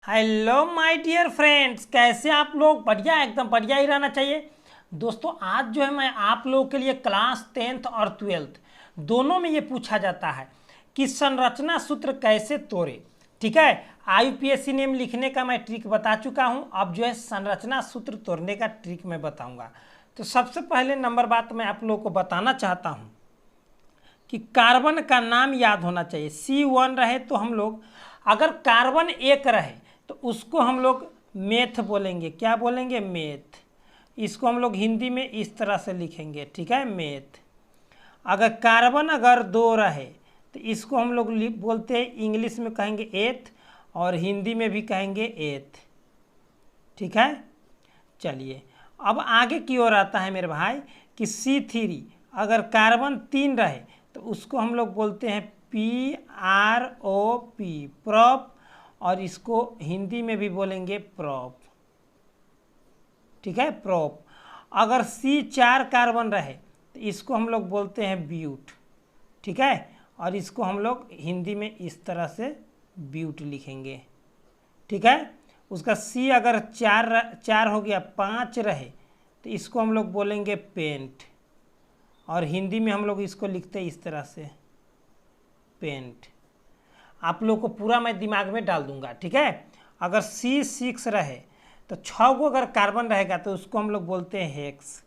Hello my dear friends, कैसे आप लोग? बढ़िया, एकदम बढ़िया ही रहना चाहिए। दोस्तों आज जो है मैं आप लोगों के लिए क्लास 10th और 12th दोनों में ये पूछा जाता है कि संरचना सूत्र कैसे तोड़े। ठीक है, IUPAC नेम लिखने का मैं ट्रिक बता चुका हूँ। अब जो है संरचना सूत्र तोड़ने का ट्रिक मैं बताऊँगा। तो सबसे पहले नंबर बात मैं आप लोगों को बताना चाहता हूँ कि कार्बन का नाम याद होना चाहिए। C1 रहे तो हम लोग, अगर कार्बन एक रहे तो उसको हम लोग मेथ बोलेंगे। क्या बोलेंगे? मेथ। इसको हम लोग हिंदी में इस तरह से लिखेंगे, ठीक है, मेथ। अगर कार्बन अगर दो रहे तो इसको हम लोग बोलते हैं, इंग्लिश में कहेंगे एथ और हिंदी में भी कहेंगे एथ। ठीक है, चलिए अब आगे की ओर आता है मेरे भाई कि C3 अगर कार्बन 3 रहे तो उसको हम लोग बोलते हैं PROP, प्रोप, और इसको हिंदी में भी बोलेंगे प्रोप। ठीक है, प्रोप। अगर C4 कार्बन रहे तो इसको हम लोग बोलते हैं ब्यूट। ठीक है, और इसको हम लोग हिंदी में इस तरह से ब्यूट लिखेंगे। ठीक है, उसका C अगर चार हो गया, 5 रहे तो इसको हम लोग बोलेंगे पेंट, और हिंदी में हम लोग इसको लिखते हैं इस तरह से पेंट। आप लोग को पूरा मैं दिमाग में डाल दूंगा। ठीक है, अगर C6 रहे तो 6 को अगर कार्बन रहेगा तो उसको हम लोग बोलते हैं हेक्स।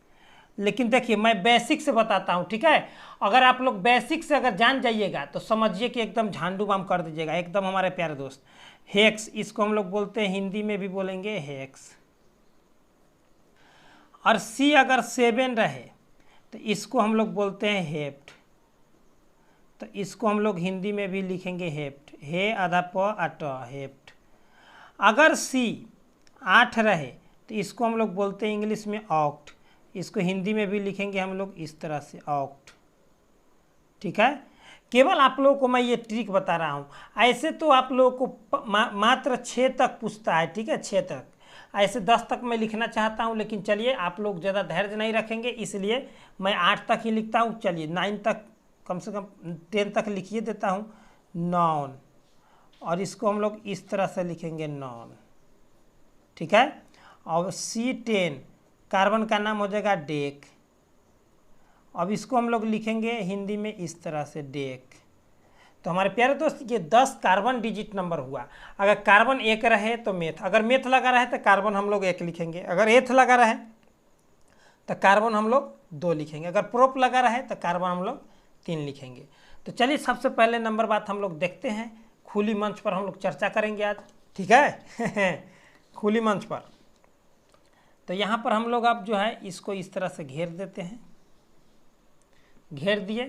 लेकिन देखिए मैं बेसिक से बताता हूँ। ठीक है, अगर आप लोग बेसिक से अगर जान जाइएगा तो समझिए कि एकदम झांडू बाम कर दीजिएगा, एकदम हमारे प्यारे दोस्त। हेक्स, इसको हम लोग बोलते हैं, हिंदी में भी बोलेंगे हेक्स। और C अगर 7 रहे तो इसको हम लोग बोलते हैं हेप्ट। तो इसको हम लोग हिंदी में भी लिखेंगे हेप्ट, हे आधा प अट, हेप्ट। अगर C 8 रहे तो इसको हम लोग बोलते हैं इंग्लिश में ऑक्ट। इसको हिंदी में भी लिखेंगे हम लोग इस तरह से ऑक्ट। ठीक है, केवल आप लोगों को मैं ये ट्रिक बता रहा हूँ। ऐसे तो आप लोगों को मात्र 6 तक पूछता है। ठीक है, 6 तक, ऐसे 10 तक मैं लिखना चाहता हूँ, लेकिन चलिए आप लोग ज़्यादा धैर्य नहीं रखेंगे इसलिए मैं 8 तक ही लिखता हूँ। चलिए 9 तक, कम से कम 10 तक लिखिए देता हूँ, नॉन, और इसको हम लोग इस तरह से लिखेंगे नॉन। ठीक है, और C10 कार्बन का नाम हो जाएगा डेक। अब इसको हम लोग लिखेंगे हिंदी में इस तरह से डेक। तो हमारे प्यारे दोस्त ये 10 कार्बन डिजिट नंबर हुआ। अगर कार्बन एक रहे तो मेथ, अगर मेथ लगा रहे तो कार्बन हम लोग 1 लिखेंगे, अगर एथ लगा रहे तो कार्बन हम लोग 2 लिखेंगे, अगर प्रोप लगा रहे तो कार्बन हम लोग 3 लिखेंगे। तो चलिए सबसे पहले नंबर बात हम लोग देखते हैं, खुली मंच पर हम लोग चर्चा करेंगे आज। ठीक है खुली मंच पर। तो यहाँ पर हम लोग अब जो है इसको इस तरह से घेर देते हैं, घेर दिए।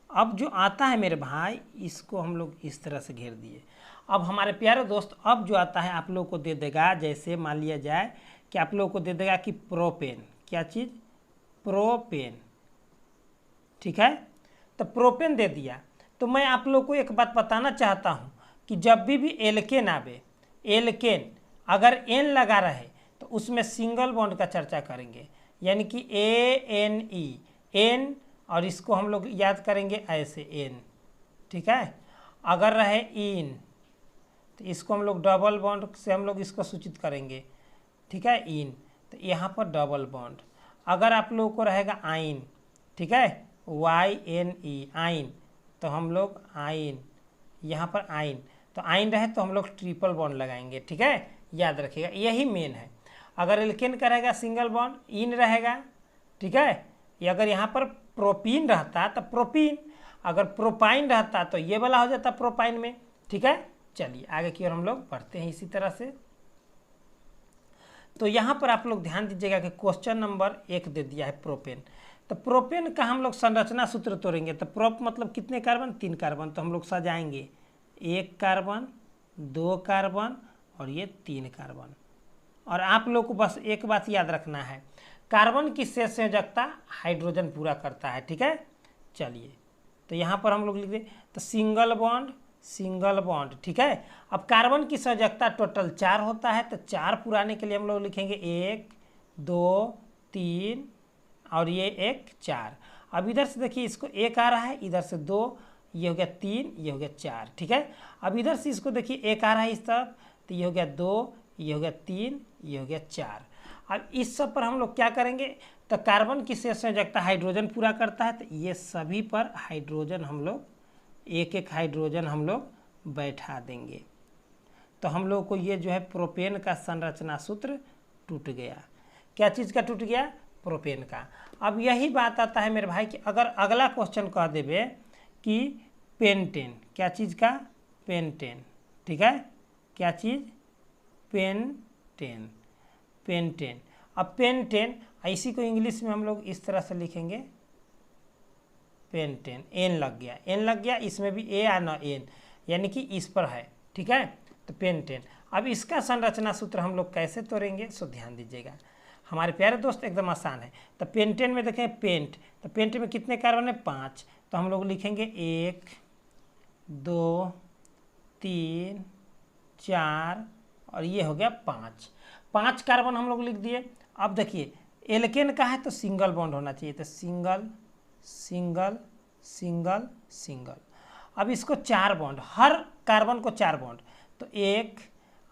अब जो आता है मेरे भाई इसको हम लोग इस तरह से घेर दिए। अब हमारे प्यारे दोस्त अब जो आता है आप लोगों को दे देगा, जैसे मान लिया जाए कि आप लोगों को दे देगा कि प्रोपेन। क्या चीज़? प्रोपेन। ठीक है, तो प्रोपेन दे दिया। तो मैं आप लोग को एक बात बताना चाहता हूँ कि जब भी एल्केन आवे, एल्केन अगर N लगा रहे तो उसमें सिंगल बॉन्ड का चर्चा करेंगे, यानी कि ANE, N, और इसको हम लोग याद करेंगे ऐसे N। ठीक है, अगर रहे इन तो इसको हम लोग डबल बॉन्ड से हम लोग इसको सूचित करेंगे। ठीक है, इन, तो यहाँ पर डबल बॉन्ड। अगर आप लोगों को रहेगा आइन, ठीक है, YNE, आइन, तो हम लोग आइन, यहाँ पर आइन, तो आइन रहे तो हम लोग ट्रिपल बॉन्ड लगाएंगे। ठीक है, याद रखिएगा, यही मेन है। अगर एल्केन का रहेगा सिंगल बॉन्ड, इन रहेगा। ठीक है, ये अगर यहाँ पर प्रोपीन रहता तो प्रोपीन, अगर प्रोपाइन रहता तो ये वाला हो जाता प्रोपाइन में। ठीक है, चलिए आगे की ओर हम लोग बढ़ते हैं इसी तरह से। तो यहाँ पर आप लोग ध्यान दीजिएगा कि क्वेश्चन नंबर 1 दे दिया है प्रोपेन। तो प्रोपेन का हम लोग संरचना सूत्र तोड़ेंगे। तो प्रोप मतलब कितने कार्बन? 3 कार्बन। तो हम लोग सजाएंगे 1 कार्बन, 2 कार्बन और ये 3 कार्बन। और आप लोग को बस एक बात याद रखना है, कार्बन की शेष संयोजकता हाइड्रोजन पूरा करता है। ठीक है, चलिए तो यहाँ पर हम लोग लिख दें तो सिंगल बॉन्ड, सिंगल बॉन्ड। ठीक है, अब कार्बन की संयोजकता टोटल 4 होता है, तो 4 पुराने के लिए हम लोग लिखेंगे 1, 2, 3 और ये 1, 4। अब इधर से देखिए इसको 1 आ रहा है, इधर से 2, ये हो गया 3, ये हो गया 4। ठीक है, अब इधर से इसको देखिए 1 आ रहा है इस तरफ, तो ये हो गया 2, ये हो गया 3, ये हो गया 4। अब इस सब पर हम लोग क्या करेंगे, तो कार्बन की शेष संयोजकता हाइड्रोजन पूरा करता है, तो ये सभी पर हाइड्रोजन हम लोग एक एक हाइड्रोजन हम लोग बैठा देंगे। तो हम लोग को ये जो है प्रोपेन का संरचना सूत्र टूट गया। क्या चीज़ का टूट गया, प्रोपेन का। अब यही बात आता है मेरे भाई कि अगर अगला क्वेश्चन कह देवे कि पेंटेन, क्या चीज़ का, पेंटेन, ठीक है, क्या चीज़, पेंटेन, पेंटेन। अब पेंटेन इसी को इंग्लिश में हम लोग इस तरह से लिखेंगे, पेंटेन, एन लग गया, एन लग गया, इसमें भी ए या न एन, यानी कि इस पर है, ठीक है, तो पेंटेन। अब इसका संरचना सूत्र हम लोग कैसे तोड़ेंगे, सो ध्यान दीजिएगा हमारे प्यारे दोस्त, एकदम आसान है। तो पेंटेन में देखें पेंट, तो पेंट में कितने कार्बन है, 5, तो हम लोग लिखेंगे 1 2 3 4 और ये हो गया 5 कार्बन हम लोग लिख दिए। अब देखिए एल्केन का है तो सिंगल बॉन्ड होना चाहिए, तो सिंगल सिंगल सिंगल सिंगल। अब इसको 4 बॉन्ड, हर कार्बन को 4 बॉन्ड, तो 1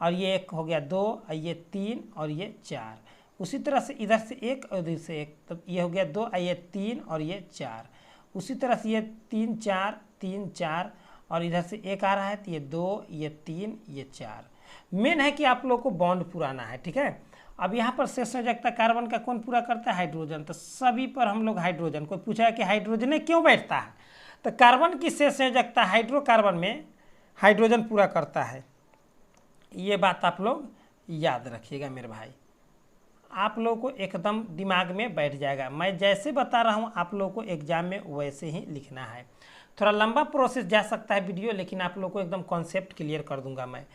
और ये 1 हो गया 2 और ये 3 और ये 4। उसी तरह से इधर से 1 और इधर से 1, तो ये हो गया 2 और ये 3 और ये 4। उसी तरह से ये 3 4 3 4 और इधर से 1 आ रहा है, तो ये 2 ये 3 ये 4। मेन है कि आप लोग को बॉन्ड पुराना है, ठीक है। अब यहाँ पर शेष संयोजकता कार्बन का कौन पूरा करता है, हाइड्रोजन, तो सभी पर हम लोग हाइड्रोजन। कोई पूछा है कि हाइड्रोजन क्यों बैठता है, तो कार्बन की शेष संयोजकता हाइड्रोकार्बन में हाइड्रोजन पूरा करता है। ये बात आप लोग याद रखिएगा मेरे भाई, आप लोगों को एकदम दिमाग में बैठ जाएगा। मैं जैसे बता रहा हूँ आप लोगों को एग्जाम में वैसे ही लिखना है। थोड़ा लंबा प्रोसेस जा सकता है वीडियो, लेकिन आप लोगों को एकदम कॉन्सेप्ट क्लियर कर दूंगा मैं।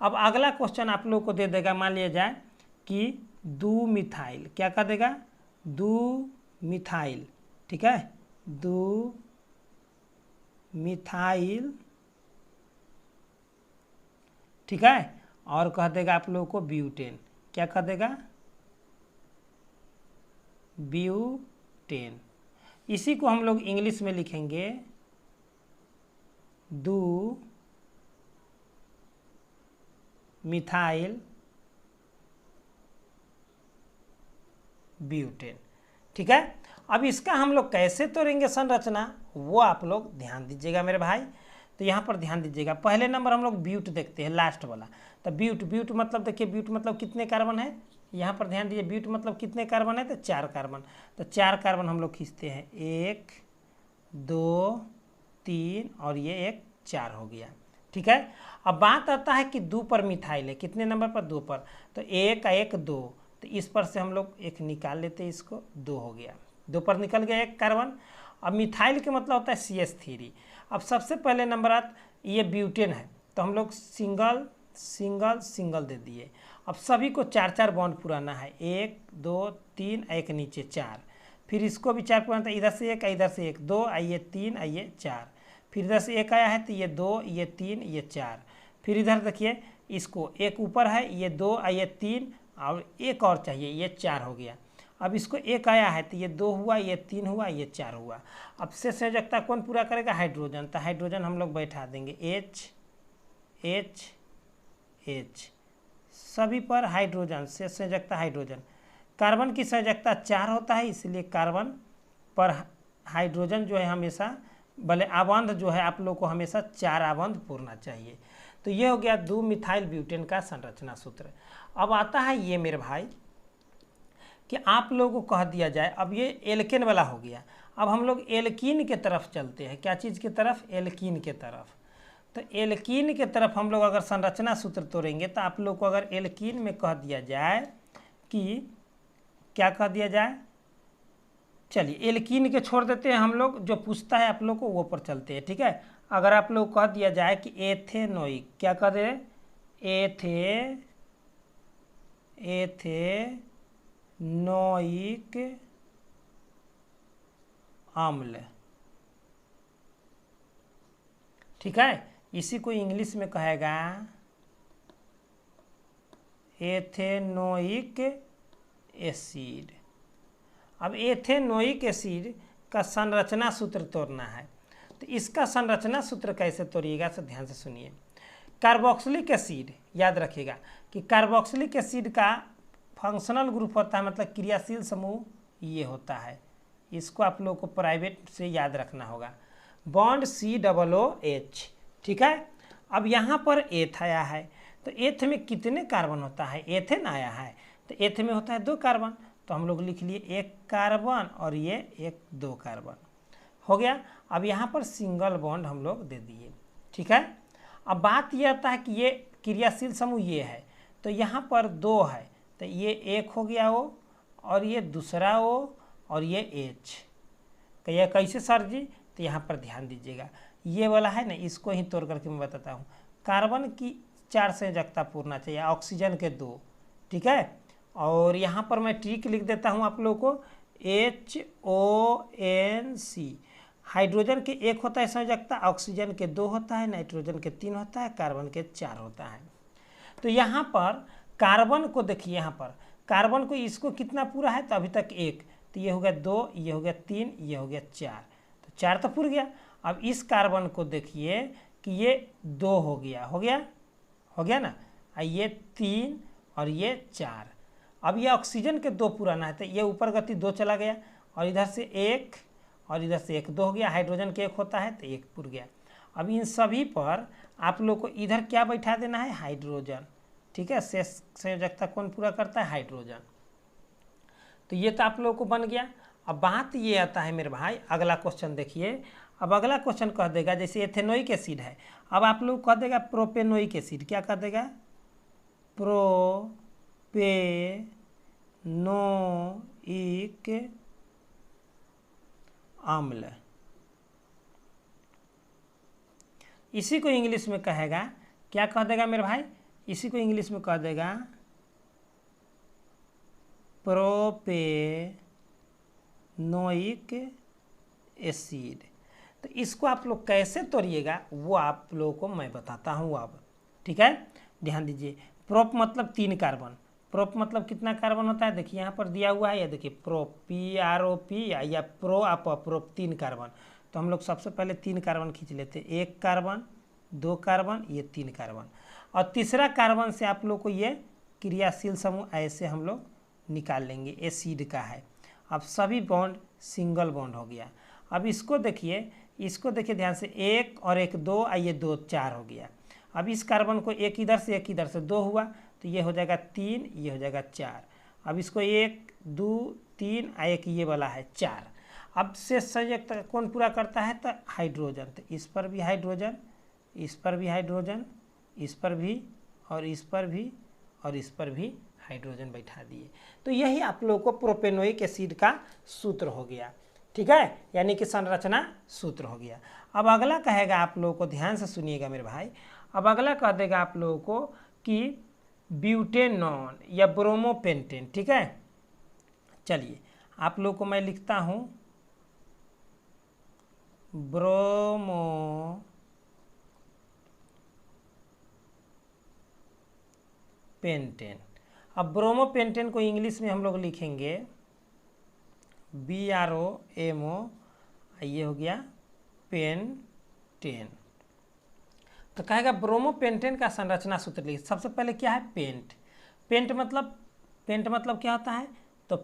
अब अगला क्वेश्चन आप लोगों को दे देगा, मान लिया जाए कि 2 मिथाइल, क्या कर देगा, 2 मिथाइल, ठीक है, 2 मिथाइल, ठीक है, और कह देगा आप लोगों को ब्यूटेन, क्या कह देगा, ब्यूटेन। इसी को हम लोग इंग्लिश में लिखेंगे 2 मिथाइल ब्यूटेन, ठीक है। अब इसका हम लोग कैसे तोड़ेंगे संरचना, वो आप लोग ध्यान दीजिएगा मेरे भाई। तो यहाँ पर ध्यान दीजिएगा, पहले नंबर हम लोग ब्यूट देखते हैं, लास्ट वाला। तो ब्यूट, ब्यूट मतलब देखिए, ब्यूट मतलब कितने कार्बन है, यहाँ पर ध्यान दीजिए, ब्यूट मतलब कितने कार्बन है, तो 4 कार्बन। तो 4 कार्बन हम लोग खींचते हैं, 1 2 3 और ये 1 4 हो गया, ठीक है। अब बात आता है कि 2 पर मिथाइल है, कितने नंबर पर, 2 पर, तो 1 1 2, तो इस पर से हम लोग 1 निकाल लेते हैं, इसको 2 हो गया, 2 पर निकल गया 1 कार्बन। अब मिथाइल के मतलब होता है CH3। अब सबसे पहले नंबर ये ब्यूटेन है, तो हम लोग सिंगल सिंगल सिंगल दे दिए। अब सभी को 4 4 बॉन्ड पुराना है, 1 2 3 1 नीचे 4, फिर इसको भी 4 पुराना था, इधर से 1 इधर से 1 2 आइए 3 आइए 4, फिर इधर से 1 आया है, तो ये 2 ये 3 ये 4, फिर इधर देखिए इसको 1 ऊपर है, ये 2 आइए 3 और 1 और चाहिए, ये 4 हो गया। अब इसको 1 आया है, तो ये 2 हुआ, ये 3 हुआ, ये 4 हुआ। अब से संयोजकता कौन पूरा करेगा, हाइड्रोजन, तो हाइड्रोजन हम लोग बैठा देंगे H H H, सभी पर हाइड्रोजन से संयोजकता हाइड्रोजन। कार्बन की संयोजकता 4 होता है, इसलिए कार्बन पर हाइड्रोजन जो है हमेशा, भले आबंध जो है आप लोग को हमेशा 4 आबंध पूरना चाहिए। तो ये हो गया 2 मिथाइल ब्यूटेन का संरचना सूत्र। अब आता है ये मेरे भाई कि आप लोगों को कह दिया जाए, अब ये एल्केन वाला हो गया, अब हम लोग एल्कीन के तरफ चलते हैं। क्या चीज़ की तरफ, एल्कीन के तरफ। तो एल्कीन के तरफ हम लोग अगर संरचना सूत्र तोड़ेंगे, तो आप लोग को अगर एल्कीन में कह दिया जाए कि क्या कह दिया जाए, चलिए एल्कीन के छोड़ देते हैं हम लोग, जो पूछता है आप लोग को वो पर चलते हैं, ठीक है। अगर आप लोग कह दिया जाए कि एथेनोइक, क्या कह दे, एथेनोइक अम्ल, ठीक है, इसी को इंग्लिश में कहेगा एथेनोइक एसिड। अब एथेनोइक एसिड का संरचना सूत्र तोड़ना है, तो इसका संरचना सूत्र कैसे तोड़िएगा, तो ध्यान से सुनिए कार्बोक्सिलिक एसिड, याद रखिएगा कि कार्बोक्सिलिक एसिड का फंक्शनल ग्रुप होता है, मतलब क्रियाशील समूह ये होता है। इसको आप लोगों को प्राइवेट से याद रखना होगा। बॉन्ड COOH, ठीक है। अब यहाँ पर एथ आया है, तो एथ में कितने कार्बन होता है? एथेन आया है, तो एथ में होता है 2 कार्बन, तो हम लोग लिख लिए 1 कार्बन और ये 2 कार्बन हो गया। अब यहाँ पर सिंगल बॉन्ड हम लोग दे दिए, ठीक है। अब बात ये आता है कि ये क्रियाशील समूह ये है, तो यहाँ पर 2 है, तो ये 1 हो गया O और ये दूसरा O और ये H। तो यह कैसे सर जी? तो यहाँ पर ध्यान दीजिएगा, ये वाला है ना, इसको ही तोड़ करके मैं बताता हूँ। कार्बन की 4 संयोजकता पूर्णा चाहिए, ऑक्सीजन के 2, ठीक है। और यहाँ पर मैं ट्रिक लिख देता हूँ आप लोगों को, HONC। हाइड्रोजन के 1 होता है संयोजकता, ऑक्सीजन के 2 होता है, नाइट्रोजन के 3 होता है, कार्बन के 4 होता है। तो यहाँ पर कार्बन को देखिए, यहाँ पर कार्बन को इसको कितना पूरा है? तो अभी तक 1, तो ये हो गया 2, ये हो गया 3, ये हो गया 4, तो 4 तो पूर गया। अब इस कार्बन को देखिए कि ये 2 हो गया, हो गया ना, ये 3 और ये 4। अब ये ऑक्सीजन के 2 पुराना है, तो ये ऊपर गति 2 चला गया, और इधर से 1 और इधर से 1, 2 हो गया। हाइड्रोजन के 1 होता है, तो 1 पुर गया। अब इन सभी पर आप लोग को इधर क्या बैठा देना है? हाइड्रोजन, ठीक है। शेष संयोजकता कौन पूरा करता है? हाइड्रोजन। तो ये तो आप लोगों को बन गया। अब बात ये आता है मेरे भाई, अगला क्वेश्चन देखिए। अब अगला क्वेश्चन कह देगा, जैसे एथेनोइक एसिड है, अब आप लोग कह देगा प्रोपेनोइक एसिड। क्या कह देगा? प्रोपेनोइक अम्ल। इसी को इंग्लिश में कहेगा, क्या कह देगा मेरे भाई? इसी को इंग्लिश में कह देगा प्रोपेनोइक एसिड। तो इसको आप लोग कैसे तोड़िएगा वो आप लोगों को मैं बताता हूँ अब, ठीक है। ध्यान दीजिए, प्रोप मतलब 3 कार्बन। प्रोप मतलब कितना कार्बन होता है? देखिए यहाँ पर दिया हुआ है, ये देखिए प्रोप, PROP या प्रोप 3 कार्बन। तो हम लोग सबसे पहले 3 कार्बन खींच लेते हैं, 1 कार्बन, 2 कार्बन, ये 3 कार्बन, और तीसरा कार्बन से आप लोग को ये क्रियाशील समूह ऐसे हम लोग निकाल लेंगे, एसिड का है। अब सभी बॉन्ड सिंगल बॉन्ड हो गया। अब इसको देखिए ध्यान से, 1 और 1 2, ये 2 4 हो गया। अब इस कार्बन को 1 इधर से 1 इधर से 2 हुआ, तो ये हो जाएगा 3, ये हो जाएगा 4। अब इसको 1 2 3, 1 ये वाला है 4। अब से संयुक्त कौन पूरा करता है? तो हाइड्रोजन। तो इस पर भी हाइड्रोजन, इस पर भी हाइड्रोजन, इस पर भी, और इस पर भी, और इस पर भी हाइड्रोजन बैठा दिए। तो यही आप लोगों को प्रोपेनोइक एसिड का सूत्र हो गया, ठीक है, यानी कि संरचना सूत्र हो गया। अब अगला कहेगा, आप लोगों को ध्यान से सुनिएगा मेरे भाई। अब अगला कह देगा आप लोगों को कि ब्यूटेनॉन या ब्रोमोपेंटेन, ठीक है। चलिए आप लोगों को मैं लिखता हूँ ब्रोमोपेंटेन। अब ब्रोमोपेंटेन को इंग्लिश में हम लोग लिखेंगे BROMO, ये हो गया पेंटेन। तो कहेगा ब्रोमोपेंटेन का संरचना सूत्र लिखिए। सबसे पहले क्या है? पेंट। पेंट मतलब क्या होता है? तो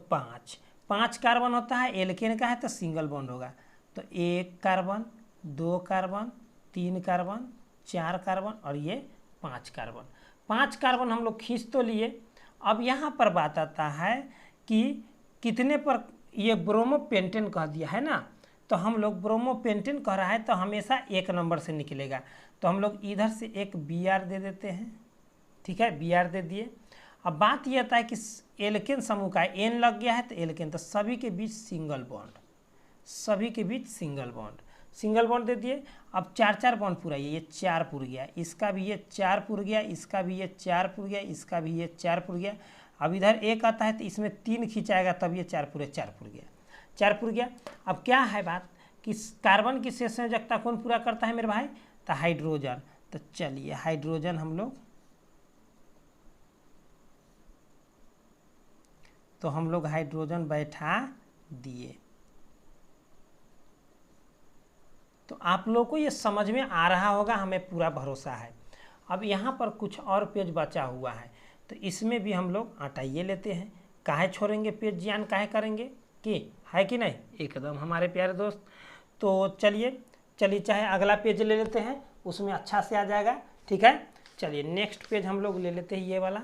5 कार्बन होता है। एल्केन का है तो सिंगल बॉन्ड होगा, तो 1 कार्बन, 2 कार्बन, 3 कार्बन, 4 कार्बन और ये 5 कार्बन। 5 कार्बन हम लोग खींच तो लिए। अब यहाँ पर बात आता है कि कितने पर ये ब्रोमोपेंटेन कह दिया है ना, तो हम लोग ब्रोमोपेंटेन कह रहा है तो हमेशा 1 नंबर से निकलेगा। तो हम लोग इधर से एक Br दे देते हैं, ठीक है, Br दे दिए। अब बात यह आता है कि एल्केन समूह का N लग गया है, तो एल्केन, तो सभी के बीच सिंगल बॉन्ड, सिंगल बॉन्ड दे दिए। अब 4 बॉन्ड पूरा, ये 4 पुर गया, इसका भी ये 4 पुर गया, इसका भी ये 4 पुर गया, इसका भी ये 4 पुर गया। अब इधर 1 आता है तो इसमें 3 खिंचाएगा, तब ये 4 पुर गया। अब क्या है बात कि कार्बन की शेष संयोजकता कौन पूरा करता है मेरे भाई? तो हाइड्रोजन। तो चलिए हाइड्रोजन हम लोग हाइड्रोजन बैठा दिए। तो आप लोग को ये समझ में आ रहा होगा, हमें पूरा भरोसा है। अब यहाँ पर कुछ और पेज बचा हुआ है, तो इसमें भी हम लोग हटाइए लेते हैं। काहे छोड़ेंगे पेज जियान, काहे करेंगे कि है कि नहीं, एकदम हमारे प्यारे दोस्त। तो चलिए चाहे अगला पेज ले लेते हैं, उसमें अच्छा से आ जाएगा। ठीक है, चलिए नेक्स्ट पेज हम लोग ले लेते हैं, ये वाला।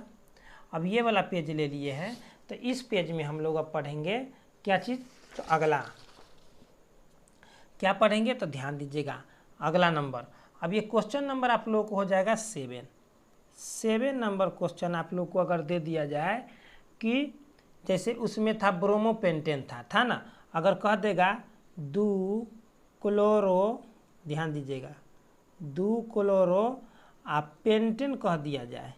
अब ये वाला पेज ले लिए हैं, तो इस पेज में हम लोग अब पढ़ेंगे क्या चीज़, तो अगला क्या पढ़ेंगे, तो ध्यान दीजिएगा अगला नंबर। अब ये क्वेश्चन नंबर आप लोगों को हो जाएगा 7 नंबर क्वेश्चन आप लोग को अगर दे दिया जाए कि जैसे उसमें था ब्रोमोपेंटेन था ना, अगर कह देगा 2 क्लोरो, ध्यान दीजिएगा 2 क्लोरो आप पेंटेन कह दिया जाए,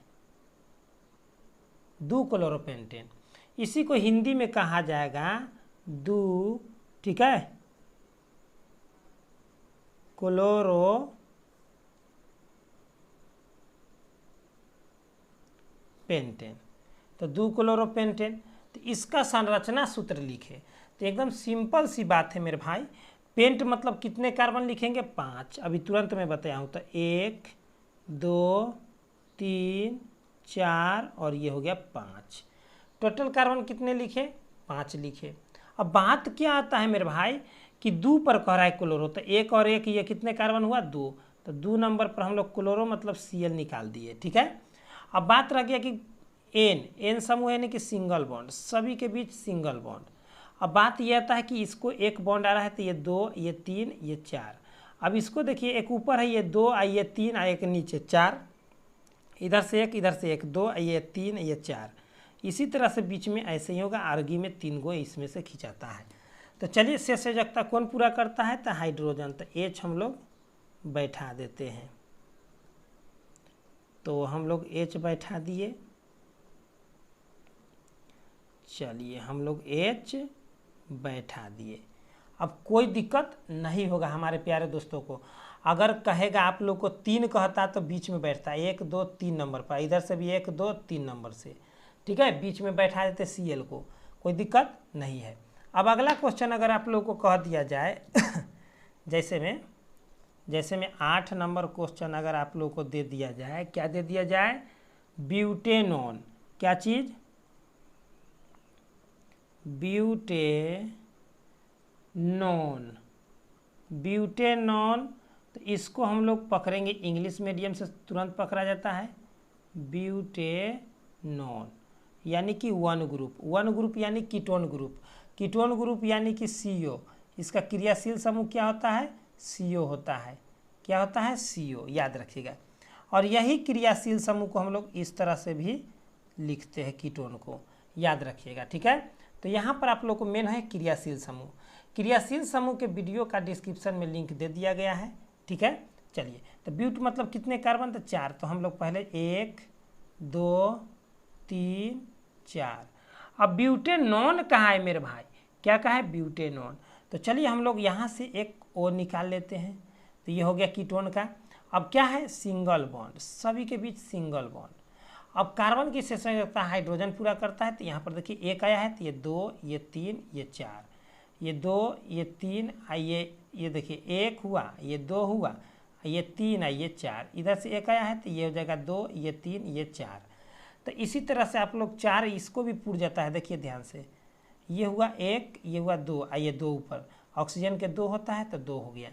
2 क्लोरोपेंटेन, इसी को हिंदी में कहा जाएगा 2, ठीक है, क्लोरो पेंटेन। तो 2 क्लोरोपेंटेन, तो इसका संरचना सूत्र लिखे, तो एकदम सिंपल सी बात है मेरे भाई। पेंट मतलब कितने कार्बन लिखेंगे, 5। अभी तुरंत मैं बताया हूँ, तो 1 2 3 4 और ये हो गया 5। टोटल कार्बन कितने लिखे, 5 लिखे। अब बात क्या आता है मेरे भाई कि 2 पर कह रहा है क्लोरो, तो 1 और 1 ये कितने कार्बन हुआ, 2। तो 2 नंबर पर हम लोग क्लोरो मतलब Cl निकाल दिए। ठीक है, अब बात रह गया कि एन समूह यानी कि सिंगल बॉन्ड, सभी के बीच सिंगल बॉन्ड। अब बात यह आता है कि इसको एक बॉन्ड आ रहा है, तो ये 2 ये 3 ये 4। अब इसको देखिए, एक ऊपर है ये 2 ये 3 एक नीचे 4, इधर से एक 2 ये 3 ये 4। इसी तरह से बीच में ऐसे ही होगा, आर्गी में 3 गो इसमें से खिंचाता है। तो चलिए शेषयोजकता कौन पूरा करता है, तो हाइड्रोजन, तो H हम लोग बैठा देते हैं। तो हम लोग H बैठा दिए, चलिए हम लोग H बैठा दिए। अब कोई दिक्कत नहीं होगा हमारे प्यारे दोस्तों को। अगर कहेगा आप लोग को 3 कहता तो बीच में बैठता है 1 2 3 नंबर पर, इधर से भी 1 2 3 नंबर से, ठीक है, बीच में बैठा देते Cl को, कोई दिक्कत नहीं है। अब अगला क्वेश्चन अगर आप लोग को कह दिया जाए जैसे में 8 नंबर क्वेश्चन अगर आप लोग को दे दिया जाए, क्या दे दिया जाए, ब्यूटेनॉन, क्या चीज़, ब्यूटेनॉन। तो इसको हम लोग पकड़ेंगे, इंग्लिश मीडियम से तुरंत पकड़ा जाता है, ब्यूटेनॉन यानी कि 1 ग्रुप यानी कीटोन ग्रुप यानी कि CO। इसका क्रियाशील समूह क्या होता है, CO होता है। क्या होता है, CO, याद रखिएगा। और यही क्रियाशील समूह को हम लोग इस तरह से भी लिखते हैं, कीटोन को, याद रखिएगा। ठीक है, तो यहाँ पर आप लोग को मेन है क्रियाशील समूह। क्रियाशील समूह के वीडियो का डिस्क्रिप्शन में लिंक दे दिया गया है। ठीक है, चलिए, तो ब्यूट मतलब कितने कार्बन, तो 4। तो हम लोग पहले 1 2 3 4। अब ब्यूटेनॉन कहाँ है मेरे भाई, क्या कहा है, ब्यूटेनॉन। तो चलिए हम लोग यहाँ से एक O निकाल लेते हैं, तो ये हो गया कीटोन का। अब क्या है, सिंगल बॉन्ड, सभी के बीच सिंगल बॉन्ड। अब कार्बन की शेषयोजकता हाइड्रोजन पूरा करता है, तो यहाँ पर देखिए 1 आया है, तो ये 2 ये 3 ये 4, ये 2 ये 3 ये देखिए 1 हुआ, ये 2 हुआ, ये 3 ये 4, इधर से 1 आया है, तो ये हो जाएगा 2 ये 3 ये 4। तो इसी तरह से आप लोग 4 इसको भी पूर जाता है, देखिए ध्यान से, ये हुआ 1 ये हुआ 2 ये 2 ऊपर, ऑक्सीजन के 2 होता है, तो 2 हो गया।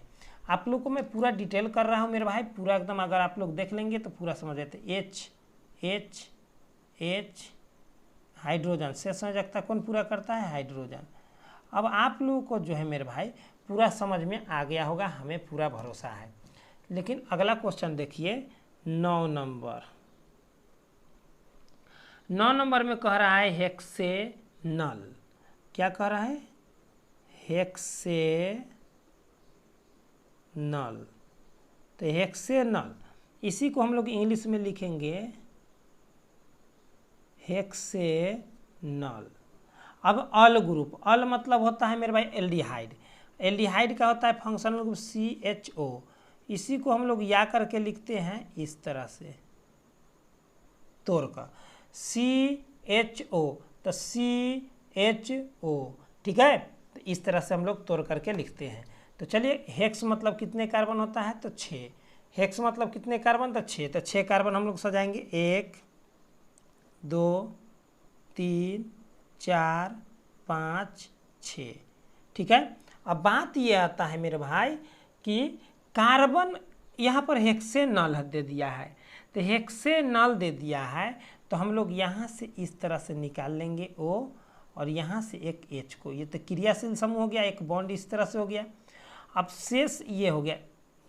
आप लोग को मैं पूरा डिटेल कर रहा हूँ मेरे भाई, पूरा एकदम, अगर आप लोग देख लेंगे तो पूरा समझ जाते। H हाइड्रोजन, शेषयोजकता कौन पूरा करता है, हाइड्रोजन। अब आप लोगों को जो है मेरे भाई पूरा समझ में आ गया होगा, हमें पूरा भरोसा है। लेकिन अगला क्वेश्चन देखिए, 9 नंबर में कह रहा है हेक्सेनल। क्या कह रहा है, हेक्सेनल। तो हेक्सेनल, इसी को हम लोग इंग्लिश में लिखेंगे हेक्सेनल। अब अल ग्रुप, अल मतलब होता है मेरे भाई एल्डिहाइड। एल्डिहाइड का होता है फंक्शनल ग्रुप CHO। इसी को हम लोग या करके लिखते हैं इस तरह से तोड़कर, CHO, तो CHO, ठीक है, तो इस तरह से हम लोग तोड़ करके लिखते हैं। तो चलिए, हेक्स मतलब कितने कार्बन होता है, तो 6। हेक्स मतलब कितने कार्बन, तो 6, तो 6 कार्बन हम लोग सजाएंगे 1 2 3 4 5 6। ठीक है, अब बात ये आता है मेरे भाई कि कार्बन यहाँ पर हेक्सेनल दे दिया है, तो हेक्सेनल दे दिया है तो हम लोग यहाँ से इस तरह से निकाल लेंगे O और यहाँ से एक H को, ये तो क्रियाशील समूह हो गया, एक बॉन्ड इस तरह से हो गया। अब शेष ये हो गया,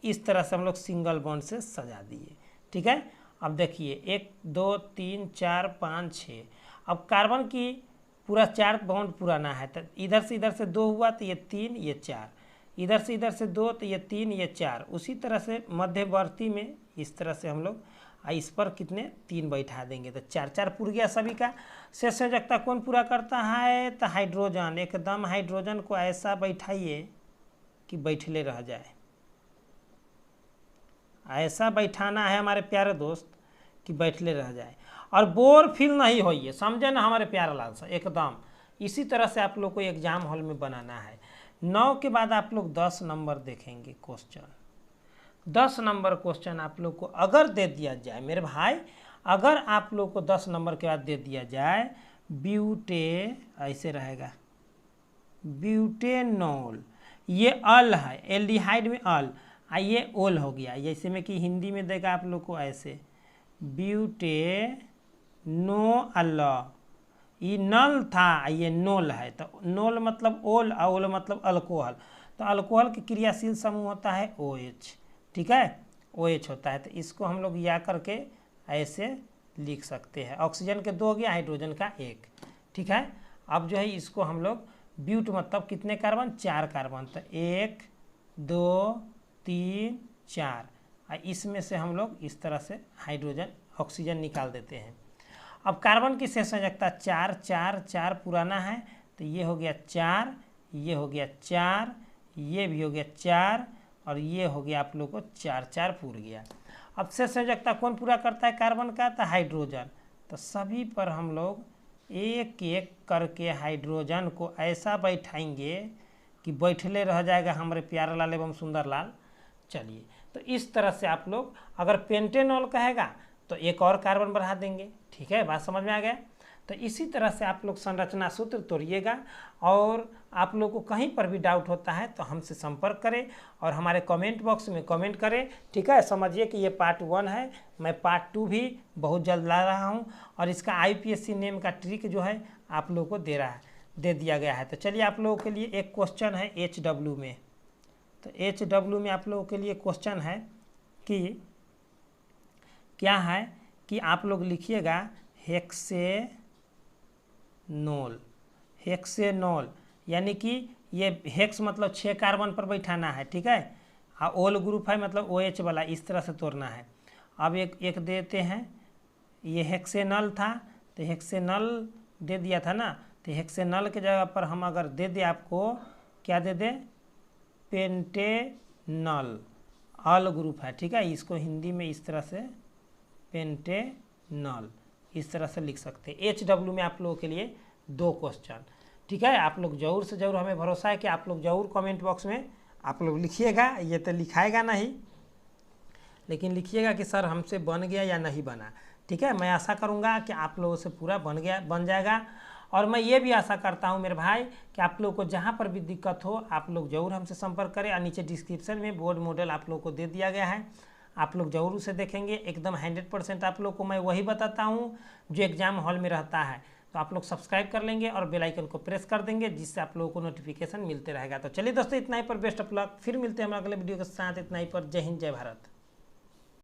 इस तरह से हम लोग सिंगल बॉन्ड से सजा दिए। ठीक है, अब देखिए 1 2 3 4 5 6। अब कार्बन की पूरा 4 बॉन्ड पुराना है, तो इधर से 2 हुआ तो ये 3 ये 4, इधर से 2 तो ये 3 ये 4। उसी तरह से मध्यवर्ती में इस तरह से हम लोग इस पर कितने 3 बैठा देंगे, तो 4 4 पुर गया सभी का। शेष संयोजकता कौन पूरा करता है, तो हाइड्रोजन। एकदम हाइड्रोजन को ऐसा बैठाइए कि बैठले रह जाए, ऐसा बैठाना है हमारे प्यारे दोस्त कि बैठले रह जाए, और बोर फील नहीं होइए, समझे ना हमारे प्यारे लाल सा। एकदम इसी तरह से आप लोग को एग्जाम हॉल में बनाना है। 9 के बाद आप लोग 10 नंबर देखेंगे क्वेश्चन। 10 नंबर क्वेश्चन आप लोग को अगर दे दिया जाए मेरे भाई, अगर आप लोग को 10 नंबर के बाद दे दिया जाए ब्यूटे, ऐसे रहेगा ब्यूटेनॉल, ये अल है, एल्डिहाइड में अल, ये ओल हो गया। जैसे में कि हिंदी में देगा आप लोग को ऐसे ब्यूटेनोअल, ये नल था, ये नोल है, तो नोल मतलब ओल, ओल मतलब अल्कोहल, तो अल्कोहल की क्रियाशील समूह होता है OH। ठीक है, OH होता है, तो इसको हम लोग या करके ऐसे लिख सकते हैं। ऑक्सीजन के 2 हो गया, हाइड्रोजन का 1। ठीक है, अब जो है इसको हम लोग ब्यूट मतलब कितने कार्बन, 4 कार्बन, तो 1 2 3 4, इसमें से हम लोग इस तरह से हाइड्रोजन ऑक्सीजन निकाल देते हैं। अब कार्बन की शेष संयोजकता 4 4 4 पुराना है, तो ये हो गया 4, ये हो गया 4, ये भी हो गया 4, और ये हो गया आप लोग को 4 4 पूर गया। अब शेष संयोजकता कौन पूरा करता है कार्बन का, तो हाइड्रोजन। तो सभी पर हम लोग एक एक करके हाइड्रोजन को ऐसा बैठाएंगे कि बैठले रह जाएगा हमारे प्यारा लाल एवं सुंदर लाल। चलिए, तो इस तरह से आप लोग अगर पेंटेनॉल कहेगा तो एक और कार्बन बढ़ा देंगे। ठीक है, बात समझ में आ गया। तो इसी तरह से आप लोग संरचना सूत्र तोड़िएगा, और आप लोग को कहीं पर भी डाउट होता है तो हमसे संपर्क करें और हमारे कमेंट बॉक्स में कमेंट करें। ठीक है, समझिए कि ये पार्ट 1 है, मैं पार्ट 2 भी बहुत जल्द ला रहा हूँ, और इसका IPSC नेम का ट्रिक जो है आप लोग को दे दिया गया है। तो चलिए, आप लोगों के लिए एक क्वेश्चन है HW में। तो HW में आप लोगों के लिए क्वेश्चन है कि क्या है कि आप लोग लिखिएगा हेक्सेनोल, यानी कि ये हेक्स मतलब 6 कार्बन पर बैठाना है। ठीक है, ओल ग्रुप है मतलब OH वाला, इस तरह से तोड़ना है। अब एक देते हैं, ये हेक्सेनल था तो हेक्सेनल दे दिया था ना, तो हेक्सेनल के जगह पर हम अगर दे दे आपको, क्या दे दे, पेंटेनल, अल ग्रुप है। ठीक है, इसको हिंदी में इस तरह से पेंटेनल इस तरह से लिख सकते हैं। HW में आप लोगों के लिए 2 क्वेश्चन। ठीक है, आप लोग जरूर से जरूर, हमें भरोसा है कि आप लोग जरूर कमेंट बॉक्स में आप लोग लिखिएगा। ये तो लिखाएगा नहीं, लेकिन लिखिएगा कि सर हमसे बन गया या नहीं बना। ठीक है, मैं आशा करूँगा कि आप लोगों से पूरा बन जाएगा, और मैं ये भी आशा करता हूँ मेरे भाई कि आप लोग को जहाँ पर भी दिक्कत हो आप लोग जरूर हमसे संपर्क करें, और नीचे डिस्क्रिप्शन में बोर्ड मॉडल आप लोग को दे दिया गया है, आप लोग जरूर उसे देखेंगे। एकदम 100% आप लोग को मैं वही बताता हूँ जो एग्जाम हॉल में रहता है। तो आप लोग सब्सक्राइब कर लेंगे और बेल आइकन को प्रेस कर देंगे, जिससे आप लोगों को नोटिफिकेशन मिलते रहेगा। तो चलिए दोस्तों, इतना ही पर बेस्ट ऑफ लक, फिर मिलते हैं हम अगले वीडियो के साथ। इतना ही पर, जय हिंद जय भारत।